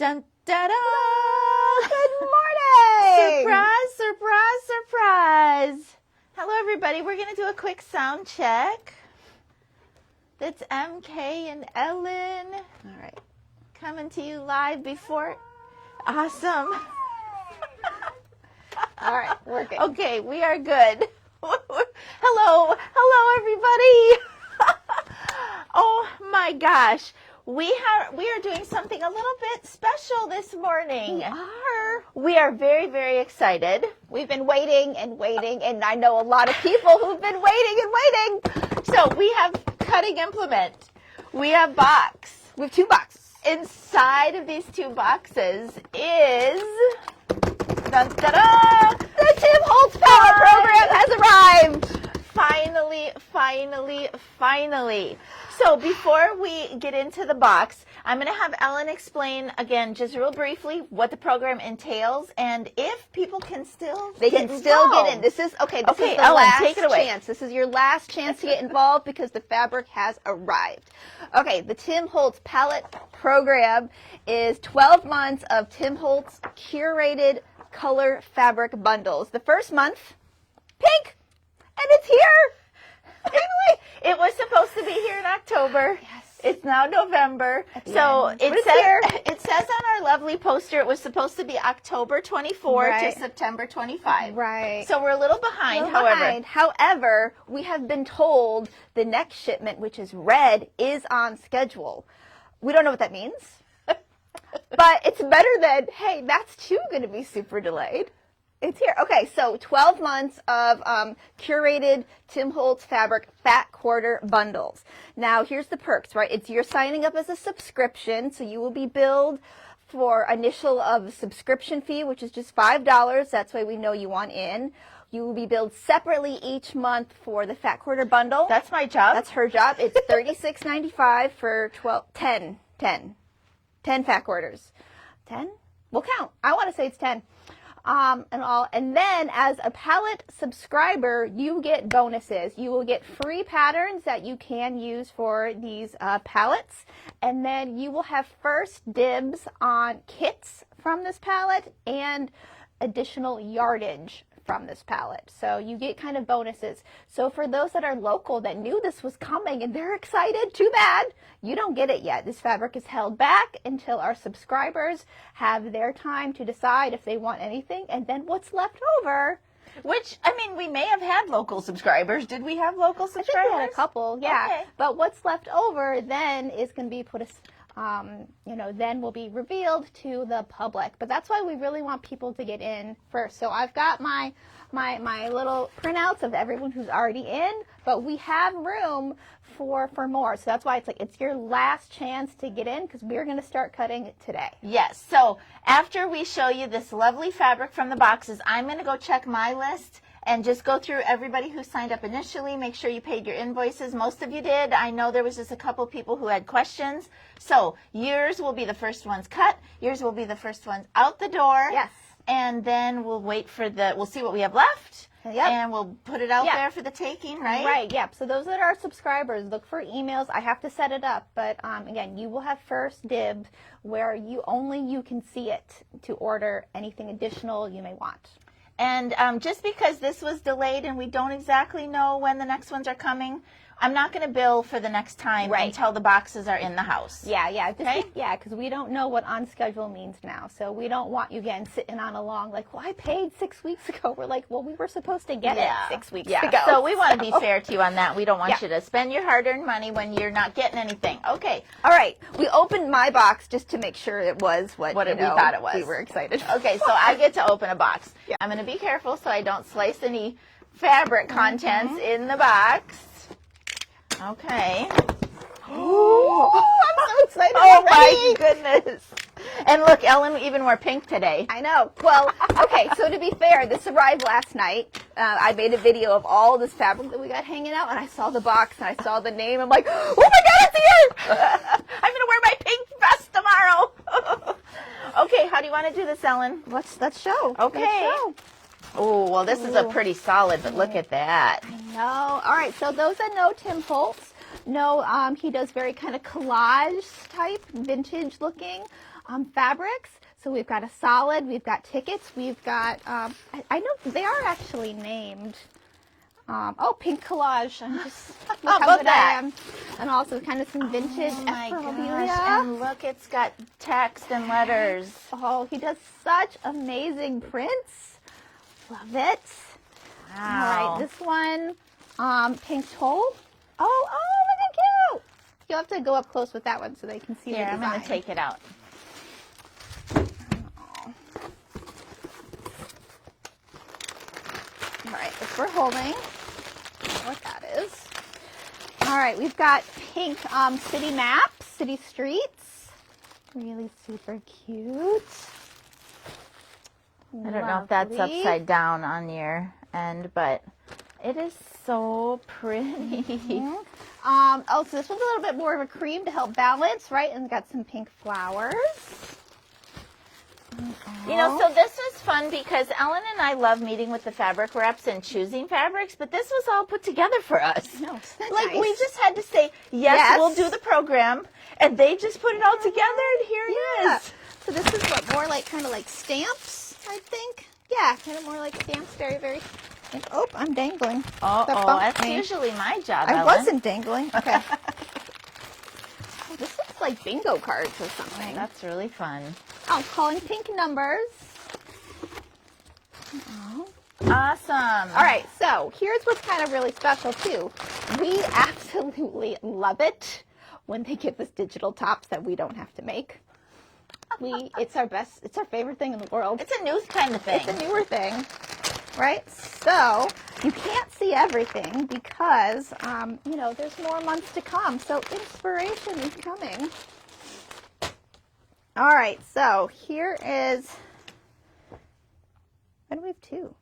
Dun, da, da. Good morning! Surprise, surprise, surprise. Hello, everybody. We're going to do a quick sound check. That's MK and Ellen. All right. Coming to you live before. Awesome. All right, working. Okay, we are good. Hello, everybody. Oh my gosh. We are doing something a little bit special this morning. We are very, very excited. We've been waiting and waiting, and I know a lot of people who've been waiting and waiting. So we have cutting implement. We have box. We have 2 boxes. Inside of these 2 boxes is dun, da, da, The Tim Holtz Power Program has arrived. Finally. So before we get into the box, I'm going to have Ellen explain again, just real briefly, what the program entails, and if people can still They can still get in. This is Okay, the Ellen, last take it away. chance. This is your last chance to get involved because the fabric has arrived. Okay, the Tim Holtz Palette Program is 12 months of Tim Holtz curated color fabric bundles. The first month, pink, and it's here. Finally. It was supposed to be here in October. Yes. It's now November. So end. But it says on our lovely poster it was supposed to be October 24 Right. to September 25. Right. So we're a little behind, however. However, we have been told the next shipment, which is red, is on schedule. We don't know what that means, but it's better than, hey, that's too going to be super delayed. It's here. Okay, so 12 months of curated Tim Holtz fabric fat quarter bundles. Now, here's the perks, right? You're signing up as a subscription, so you will be billed for initial of subscription fee, which is just $5. That's why we know you want in. You will be billed separately each month for the fat quarter bundle. That's my job. That's her job. It's $36.95 for 10 fat quarters. 10? We'll count. I want to say it's 10. And then as a palette subscriber, you get bonuses. You will get free patterns that you can use for these palettes, and then you will have first dibs on kits from this palette and additional yardage from this palette. So you get kind of bonuses. So for those that are local that knew this was coming and they're excited, too bad, you don't get it yet. This fabric is held back until our subscribers have their time to decide if they want anything, and then what's left over. Which, I mean, we may have had local subscribers. Did we have local subscribers? I think we had a couple, yeah. Okay. But what's left over then is going to be then will be revealed to the public. But that's why we really want people to get in first. So I've got my little printouts of everyone who's already in, but we have room for more. So that's why it's your last chance to get in, because we're going to start cutting today. Yes. So after we show you this lovely fabric from the boxes, I'm going to go check my list and just go through everybody who signed up initially. Make sure you paid your invoices. Most of you did. I know there was just a couple people who had questions. So yours will be the first ones cut. Yours will be the first ones out the door. Yes. And then we'll wait for we'll see what we have left. Yep. And we'll put it out there for the taking, right? Right, yep. So those that are subscribers, look for emails. I have to set it up, but again, you will have first dibs where you can see it to order anything additional you may want. And just because this was delayed and we don't exactly know when the next ones are coming, I'm not going to bill for the next time until the boxes are in the house. Yeah. Okay? Yeah, because we don't know what on schedule means now. So we don't want you, again, sitting on a long, like, well, I paid 6 weeks ago. We're like, well, we were supposed to get it 6 weeks ago. So we want to be fair to you on that. We don't want you to spend your hard-earned money when you're not getting anything. Okay. All right. We opened my box just to make sure it was what we thought it was. We were excited. Okay, so I get to open a box. Yeah. I'm going to be careful so I don't slice any fabric contents in the box. Okay. Ooh, I'm so excited. Oh my goodness. And look, Ellen even wore pink today. I know. Well, okay, so to be fair, this arrived last night. I made a video of all this fabric that we got hanging out, and I saw the box, and I saw the name. I'm like, oh my God, it's here! I'm going to wear my pink vest tomorrow. Okay, how do you want to do this, Ellen? Let's show. Okay. Let's show. Oh, well, this is a pretty solid, but look at that. I know. All right, so those that know Tim Holtz, No, he does very kind of collage type, vintage looking fabrics. So we've got a solid, we've got tickets, we've got, I know they are actually named. Oh, pink collage. I'm just, look how good I am. And also kind of some vintage. Oh my gosh, and look, it's got text and letters. Oh, he does such amazing prints. Love it. Wow. All right, this one, pink toe. Oh, look how cute. You'll have to go up close with that one so they can see the design. I'm going to take it out. All right, if we're holding, what that is. All right, we've got pink city maps, city streets. Really super cute. I don't know if that's upside down on your end, but it is so pretty. Mm-hmm. Oh, so this one's a little bit more of a cream to help balance, right? And got some pink flowers. You know, so this was fun because Ellen and I love meeting with the fabric reps and choosing fabrics, but this was all put together for us. No, like we just had to say, yes, we'll do the program, and they just put it all together, and here it is. So this is what, more like kind of like stamps, I think. Yeah, kind of more like stamps, very, very. Oh, I'm dangling. Oh, that's usually my job, I Ellen. wasn't dangling. Okay. This looks like bingo cards or something. That's really fun. I'm calling pink numbers. Awesome. All right, so here's what's kind of really special too. We absolutely love it when they give us digital tops that we don't have to make. It's our favorite thing in the world. It's a new kind of thing. It's a newer thing, right? So you can't see everything because, you know, there's more months to come. So inspiration is coming. All right, so here is, why do we have two?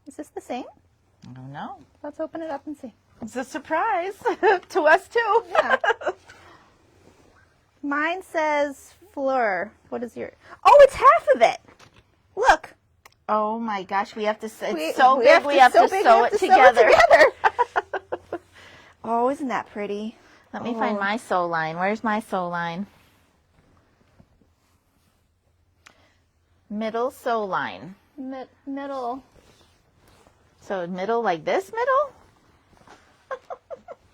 Is this the same? I don't know. Let's open it up and see. It's a surprise to us too. Yeah. Mine says Fleur. What is your? Oh, it's half of it. Look. Oh my gosh, we have to. It's so big. We have to sew it together. Oh, isn't that pretty? Let me find my sew line. Where's my sew line? Middle sew line. Middle. So middle like this middle?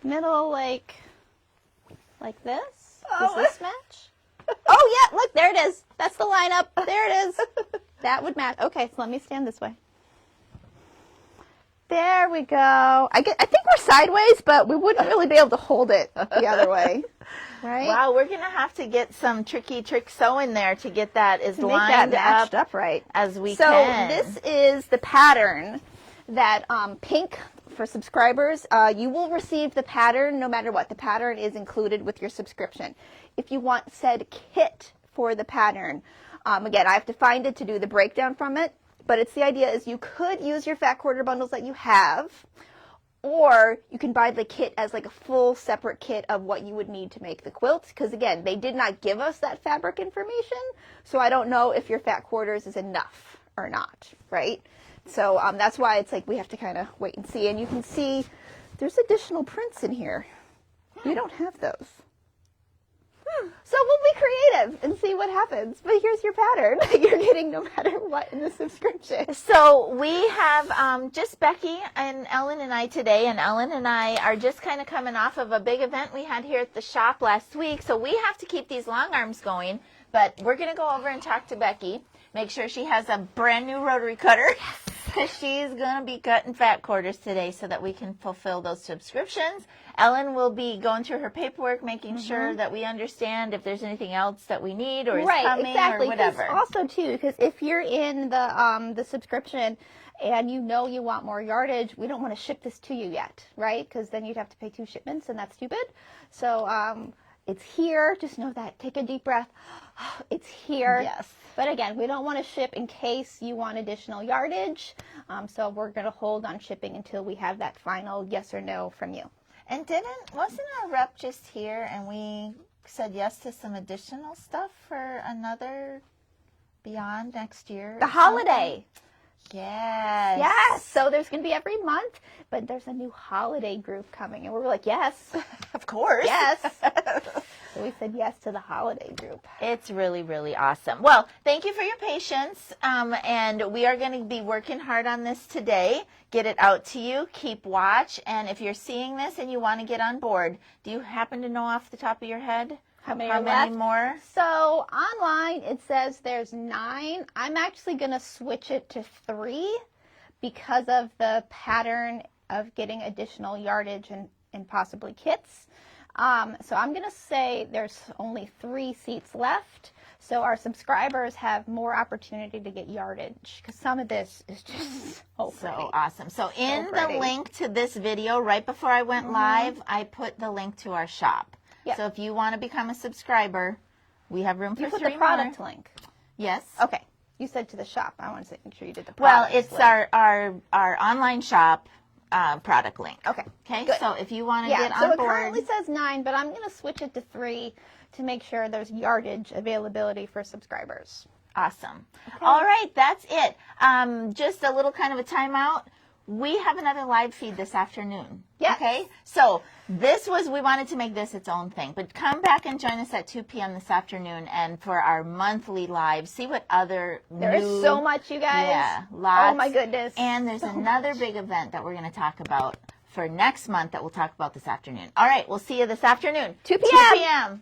Middle like this? Does this match? Oh, yeah, look, there it is. That's the lineup. There it is. That would match. Okay, so let me stand this way. There we go. I think we're sideways, but we wouldn't really be able to hold it the other way. Right? Wow, we're going to have to get some tricky trick sewing there to get that as lined matched up right as we can. So this is the pattern that pink for subscribers. You will receive the pattern no matter what. The pattern is included with your subscription. If you want said kit for the pattern, again, I have to find it to do the breakdown from it. But it's the idea is you could use your fat quarter bundles that you have, or you can buy the kit as like a full separate kit of what you would need to make the quilt. Because again, they did not give us that fabric information, so I don't know if your fat quarters is enough or not, right? So that's why it's like we have to kind of wait and see. And you can see there's additional prints in here. We don't have those. So we'll be creative and see what happens. But here's your pattern that you're getting no matter what in the subscription. So we have just Becky and Ellen and I today, and Ellen and I are just kind of coming off of a big event we had here at the shop last week. So we have to keep these long arms going, but we're going to go over and talk to Becky, make sure she has a brand new rotary cutter. Yes. She's going to be cutting fat quarters today so that we can fulfill those subscriptions. Ellen will be going through her paperwork, making sure that we understand if there's anything else that we need or is coming or whatever. Also, too, because if you're in the subscription and you know you want more yardage, we don't want to ship this to you yet, right? Because then you'd have to pay 2 shipments, and that's stupid. So it's here. Just know that. Take a deep breath. It's here. Yes. But again, we don't want to ship in case you want additional yardage. So we're going to hold on shipping until we have that final yes or no from you. And wasn't our rep just here and we said yes to some additional stuff for another beyond next year? The holiday. Yes. Yes. So there's going to be every month, but there's a new holiday group coming. And we were like, yes. Of course. Yes. So we said yes to the holiday group. It's really, really awesome. Well, thank you for your patience. And we are going to be working hard on this today. Get it out to you. Keep watch. And if you're seeing this and you want to get on board, do you happen to know off the top of your head How many more? So online it says there's 9. I'm actually going to switch it to 3 because of the pattern of getting additional yardage and possibly kits. So I'm going to say there's only 3 seats left. So our subscribers have more opportunity to get yardage because some of this is just so awesome. So in the link to this video, right before I went live, I put the link to our shop. Yep. So if you want to become a subscriber, we have room for 3 more. You put the product link. Yes. Okay. You said to the shop. I want to make sure you did the Well, product it's link. our online shop product link. Okay. Okay. Good. So if you want to get on so board. it currently says 9, but I'm going to switch it to 3 to make sure there's yardage availability for subscribers. Awesome. Okay. All right. That's it. Just a little kind of a timeout. We have another live feed this afternoon. Yes. Okay. So we wanted to make this its own thing, but come back and join us at 2 p.m. this afternoon and for our monthly live, see what other There is so much, you guys. Yeah, lots. Oh my goodness. And there's another big event that we're going to talk about for next month that we'll talk about this afternoon. All right. We'll see you this afternoon. 2 p.m. 2 p.m.